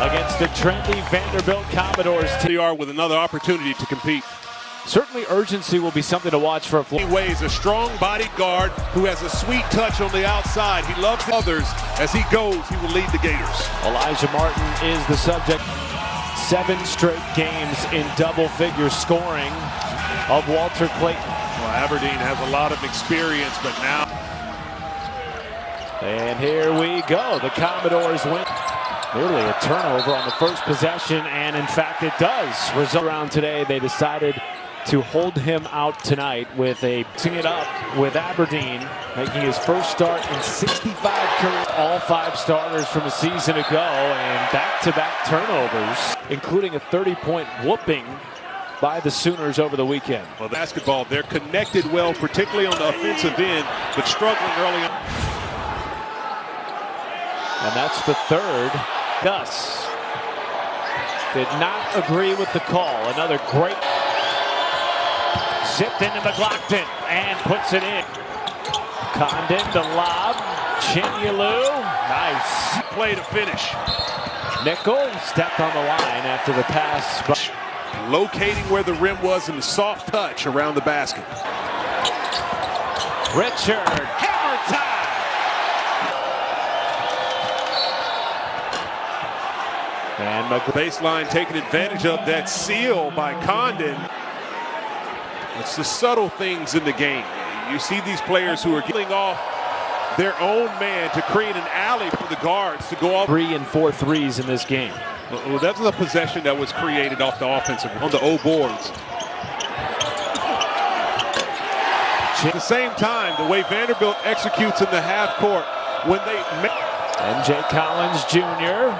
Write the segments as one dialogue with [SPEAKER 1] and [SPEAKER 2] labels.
[SPEAKER 1] against the trendy Vanderbilt Commodores.
[SPEAKER 2] They are with another opportunity to compete.
[SPEAKER 1] Certainly urgency will be something to watch for Florida.
[SPEAKER 2] He weighs a strong body guard who has a sweet touch on the outside. He loves others. As he goes, he will lead the Gators.
[SPEAKER 1] Elijah Martin is the subject. 7 straight games in double-figure scoring of Walter Clayton.
[SPEAKER 2] Well, Aberdeen has a lot of experience, but now.
[SPEAKER 1] And here we go. The Commodores win. Nearly a turnover on the first possession, and in fact it does. Result around today, they decided to hold him out tonight with a mixing it up with Aberdeen, making his first start in 65 careers. All 5 starters from a season ago, and back-to-back turnovers, including a 30-point whooping by the Sooners over the weekend.
[SPEAKER 2] Well, basketball, they're connected well, particularly on the offensive end, but struggling early on.
[SPEAKER 1] And that's the third. Gus did not agree with the call. Another great zipped into McLaughlin and puts it in. Condon, the lob. Chinyelu, nice
[SPEAKER 2] Play to finish.
[SPEAKER 1] Nickel stepped on the line after the pass.
[SPEAKER 2] Locating where the rim was and the soft touch around the basket.
[SPEAKER 1] Richard, hammer time. And
[SPEAKER 2] baseline taking advantage of that seal by Condon. It's the subtle things in the game. You see these players who are getting off their own man to create an alley for the guards to go off.
[SPEAKER 1] 3 and 4 threes in this game.
[SPEAKER 2] Well, that was a possession that was created off the offensive on the O boards. At the same time, the way Vanderbilt executes in the half court when they
[SPEAKER 1] MJ Collins Jr.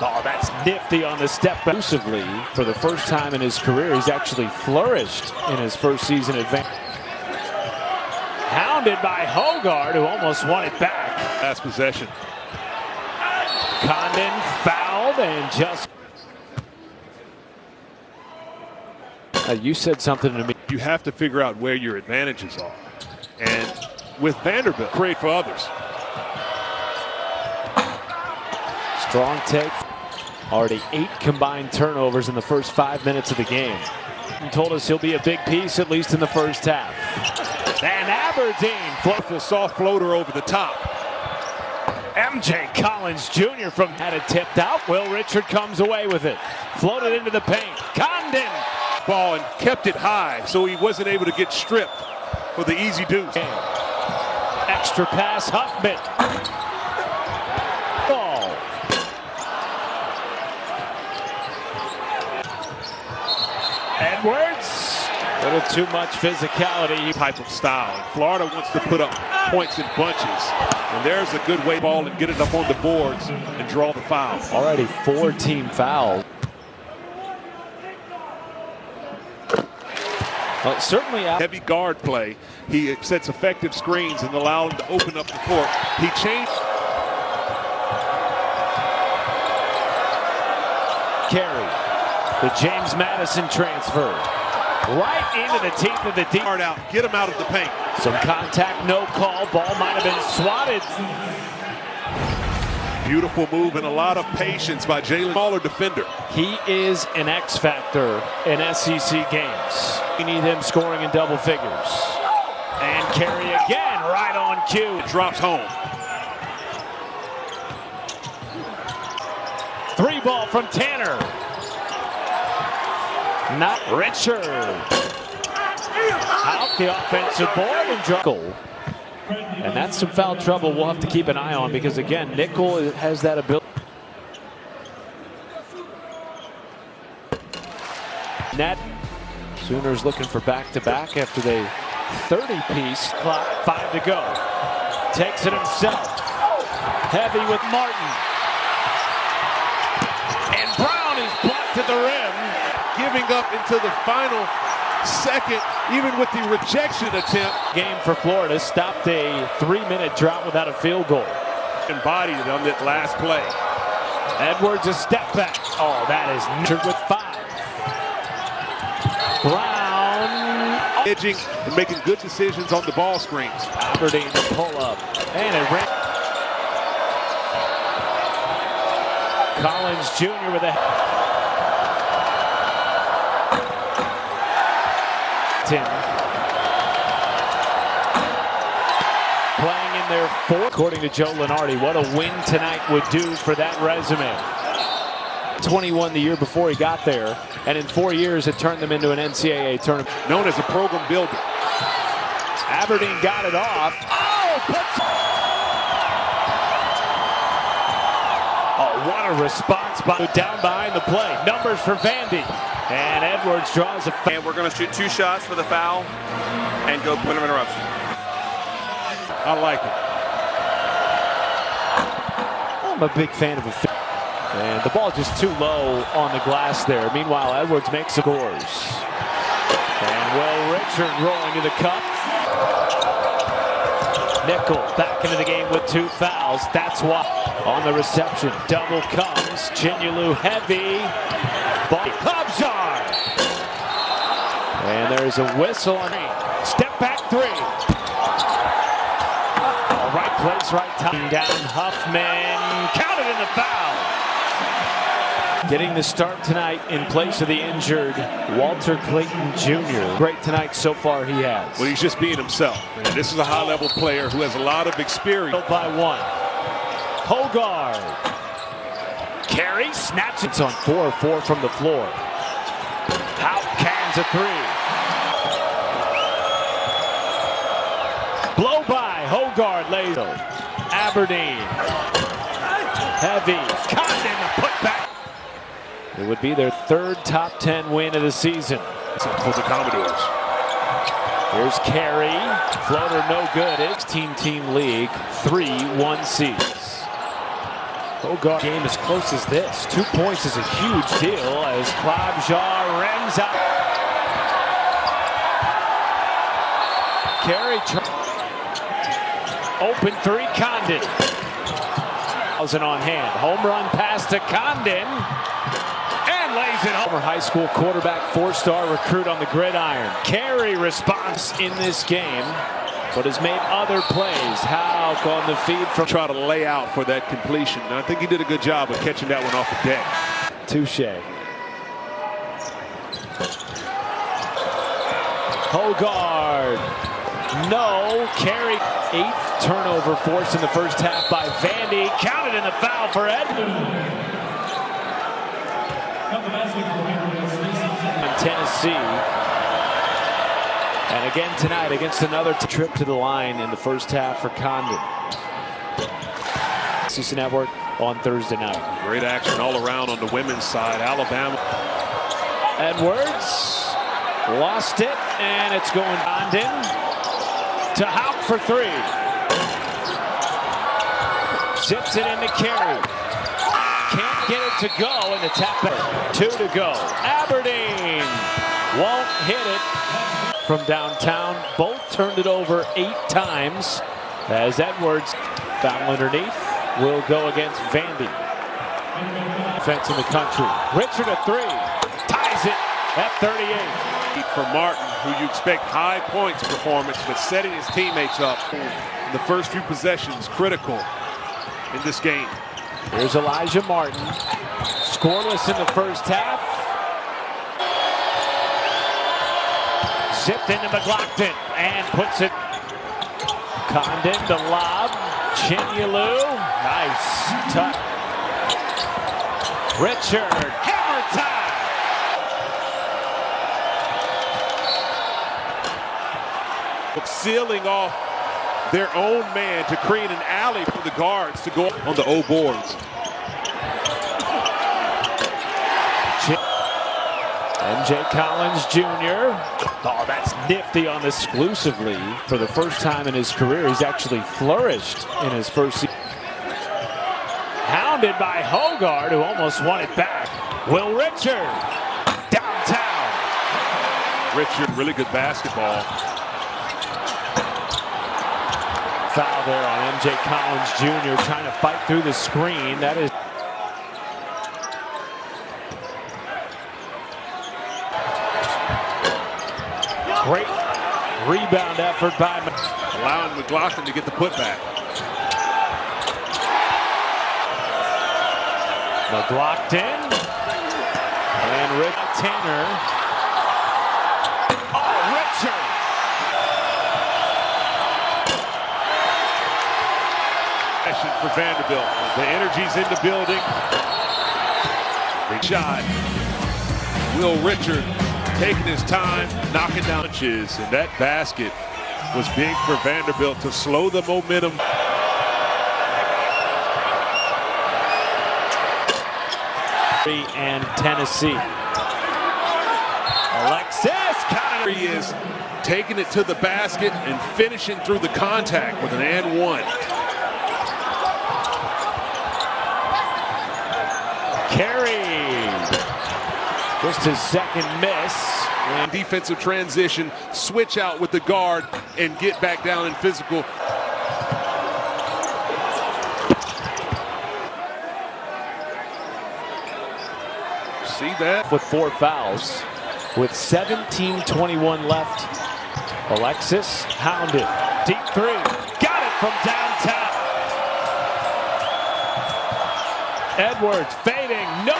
[SPEAKER 1] Oh, that's nifty on the step back. Exclusively, for the first time in his career, he's actually flourished in his first season at Vanderbilt. Hounded by Hogard, who almost won it back.
[SPEAKER 2] Last possession.
[SPEAKER 1] Condon fouled and just. You said something to me.
[SPEAKER 2] You have to figure out where your advantages are. And with Vanderbilt, create for others.
[SPEAKER 1] Strong take. Already 8 combined turnovers in the first 5 minutes of the game. He told us he'll be a big piece, at least in the first half. And Aberdeen.
[SPEAKER 2] A soft floater over the top.
[SPEAKER 1] MJ Collins Jr. had it tipped out. Will Richard comes away with it. Floated into the paint. Condon.
[SPEAKER 2] Ball and kept it high, so he wasn't able to get stripped for the easy deuce.
[SPEAKER 1] Extra pass, Huffman. Ball. Edwards. A little too much physicality.
[SPEAKER 2] Type of style. Florida wants to put up points in bunches. And there's a good way ball and get it up on the boards and draw the foul.
[SPEAKER 1] Already 4 team fouls. Well, certainly
[SPEAKER 2] heavy guard play. He sets effective screens and allows him to open up the court. He changed.
[SPEAKER 1] Carey. The James Madison transfer. Right into the teeth of the deep.
[SPEAKER 2] Out. Get him out of the paint.
[SPEAKER 1] Some contact, no call. Ball might have been swatted.
[SPEAKER 2] Beautiful move and a lot of patience by Jalen. Smaller defender.
[SPEAKER 1] He is an X factor in SEC games. We need him scoring in double figures. And Carey again, right on cue.
[SPEAKER 2] It drops home.
[SPEAKER 1] 3 ball from Tanner. Not Richard. Out the offensive board and goal. And that's some foul trouble we'll have to keep an eye on because, again, Nickel has that ability. Net. Sooners looking for back-to-back after they 30-piece. Clock, 5 to go. Takes it himself. Heavy with Martin. And Brown is blocked at the rim.
[SPEAKER 2] Giving up into the final second, even with the rejection attempt.
[SPEAKER 1] Game for Florida stopped a 3-minute drought without a field goal.
[SPEAKER 2] Embodied it on that last play.
[SPEAKER 1] Edwards a step back. Oh, that is Richard with 5. Brown
[SPEAKER 2] edging and making good decisions on the ball screens.
[SPEAKER 1] Aberdeen to pull up. And it ran. Collins Jr. with a playing in their fourth. According to Joe Lenardi, what a win tonight would do for that resume. 21 the year before he got there, and in 4 years it turned them into an NCAA tournament.
[SPEAKER 2] Known as a program builder.
[SPEAKER 1] Aberdeen got it off. Oh, what a response by down behind the play. Numbers for Vandy. And Edwards draws a foul.
[SPEAKER 3] And we're going to shoot 2 shots for the foul and go point of interruption.
[SPEAKER 2] I like it.
[SPEAKER 1] I'm a big fan of it. And the ball just too low on the glass there. Meanwhile, Edwards makes scores. And Will Richard rolling to the cup. Nickel back into the game with 2 fouls. That's why on the reception. Double comes. Chinyalu heavy. Ball. Klobjar. And there's a whistle on step back 3. Right place, right time. Down Huffman. Counted in the foul. Getting the start tonight in place of the injured Walter Clayton Jr. Great tonight so far he has.
[SPEAKER 2] Well, he's just being himself. And this is a high-level player who has a lot of experience.
[SPEAKER 1] By 1. Hogard. Carey snatches. It's on 4 of 4 from the floor. Hout cans a 3. Blow by. Hogard lays. Aberdeen. Heavy. Condon the putback. It would be their 3rd top 10 win of the season.
[SPEAKER 2] For the Commodores.
[SPEAKER 1] Here's Carey. Floater no good. 16-team league. 3 1-seeds. Hogard game as close as this. 2 points is a huge deal as Klobjar rims out. Carey. Open 3. Condon. 1,000 on hand. Home run pass to Condon. Lays it over. High school quarterback, 4-star recruit on the gridiron. Carey responds in this game, but has made other plays. Houck on the feed from.
[SPEAKER 2] Try to lay out for that completion. And I think he did a good job of catching that one off the deck.
[SPEAKER 1] Touche. Hogard. No. Carey. 8th turnover forced in the first half by Vandy. Counted in the foul for Edmund. In Tennessee, and again tonight against another trip to the line in the first half for Condon. CC Network on Thursday night.
[SPEAKER 2] Great action all around on the women's side. Alabama.
[SPEAKER 1] Edwards lost it, and it's going Condon to Hout for 3. Zips it into Carey. Can't get it to go, and the tap back. 2 to go. Aberdeen won't hit it from downtown. Both turned it over 8 times as Edwards foul underneath will go against Vandy. Defense in the country. Richard a 3. Ties it at 38.
[SPEAKER 2] For Martin, who you expect high points performance, but setting his teammates up in the first few possessions critical in this game.
[SPEAKER 1] Here's Elijah Martin. Scoreless in the first half. Zipped into McLaughlin and puts it. Condon to lob. Chinyalu. Nice touch. Richard. Hammer time.
[SPEAKER 2] Sealing off their own man to create an alley for the guards to go on the O boards.
[SPEAKER 1] NJ Collins Jr. Oh, that's nifty on exclusively. For the first time in his career, he's actually flourished in his first season. Hounded by Hogard, who almost won it back. Will Richard. Downtown.
[SPEAKER 2] Richard, really good basketball.
[SPEAKER 1] Foul there on MJ Collins Jr. trying to fight through the screen. That is great rebound effort by
[SPEAKER 2] allowing McLaughlin to get the putback.
[SPEAKER 1] McLaughlin and Rick Tanner. Oh, Richard!
[SPEAKER 2] For Vanderbilt. The energy's in the building. Big shot. Will Richard taking his time, knocking down punches, and that basket was big for Vanderbilt to slow the momentum.
[SPEAKER 1] And Tennessee. Alexis Canada.
[SPEAKER 2] He is taking it to the basket and finishing through the contact with an and one.
[SPEAKER 1] Carried. Just his second miss.
[SPEAKER 2] And defensive transition, switch out with the guard and get back down in physical. See that?
[SPEAKER 1] With 4 fouls. With 17:21 left. Alexis hounded. Deep three. Got it from downtown. Edwards fading. No.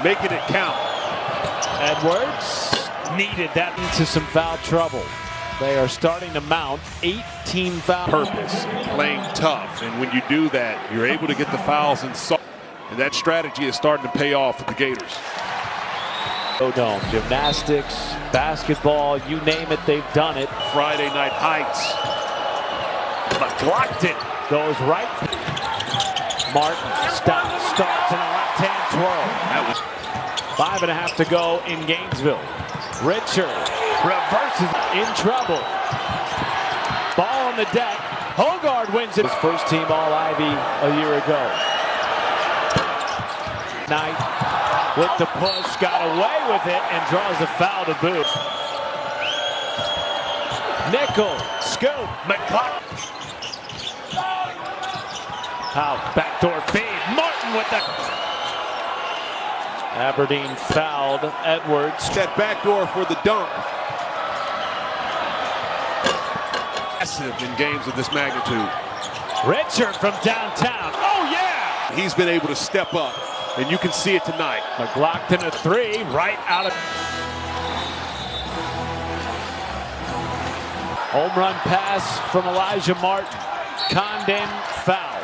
[SPEAKER 2] Making it count.
[SPEAKER 1] Edwards needed that into some foul trouble. They are starting to mount 18 fouls.
[SPEAKER 2] Purpose, playing tough, and when you do that, you're able to get the fouls and that strategy is starting to pay off with the Gators.
[SPEAKER 1] Dome, gymnastics, basketball, you name it, they've done it.
[SPEAKER 2] Friday Night Heights.
[SPEAKER 1] McLaughlin goes right. Martin stops, starts in a left-hand twirl.
[SPEAKER 2] That was
[SPEAKER 1] 5.5 to go in Gainesville. Richard reverses, in trouble. Ball on the deck. Hogard wins it. His first team All-Ivy a year ago. Knight with the push, got away with it and draws a foul to boot. Nickel, scoop, McLaughlin. Out, backdoor feed. Martin with the... Aberdeen fouled Edwards.
[SPEAKER 2] that backdoor for the dunk. Massive in games of this magnitude.
[SPEAKER 1] Richard from downtown. Oh, yeah!
[SPEAKER 2] He's been able to step up, and you can see it tonight.
[SPEAKER 1] McLaughlin a three, right out of... Home run pass from Elijah Martin. Condon fouled.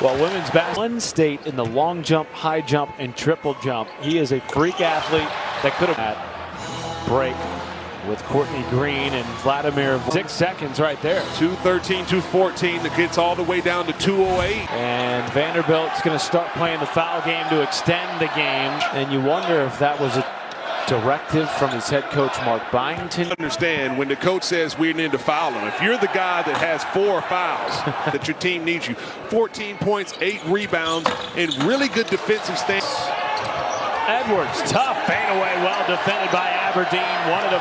[SPEAKER 1] Well, women's basketball, one state in the long jump, high jump, and triple jump. He is a freak athlete that could have had break with Courtney Green and Vladimir. 6 seconds right there.
[SPEAKER 2] 2:13, 2:14. That gets all the way down to 2:08.
[SPEAKER 1] And Vanderbilt's going to start playing the foul game to extend the game. And you wonder if that was a directive from his head coach, Mark Byington.
[SPEAKER 2] Understand when the coach says we need to foul him. If you're the guy that has 4 fouls that your team needs you, 14 points, 8 rebounds, and really good defensive stance.
[SPEAKER 1] Edwards, tough fadeaway, well defended by Aberdeen. One of the...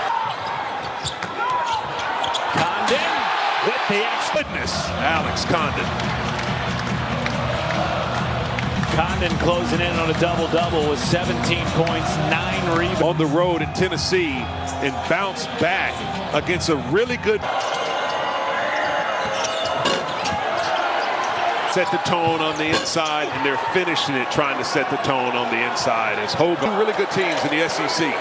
[SPEAKER 1] Condon with the
[SPEAKER 2] Goodness, Alex Condon.
[SPEAKER 1] Condon closing in on a double-double with 17 points, 9 rebounds.
[SPEAKER 2] On the road in Tennessee and bounce back against a really good... Set the tone on the inside, and they're finishing it trying to set the tone on the inside as Hogan. 2 really good teams in the SEC.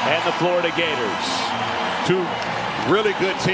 [SPEAKER 1] And the Florida Gators.
[SPEAKER 2] 2 really good teams.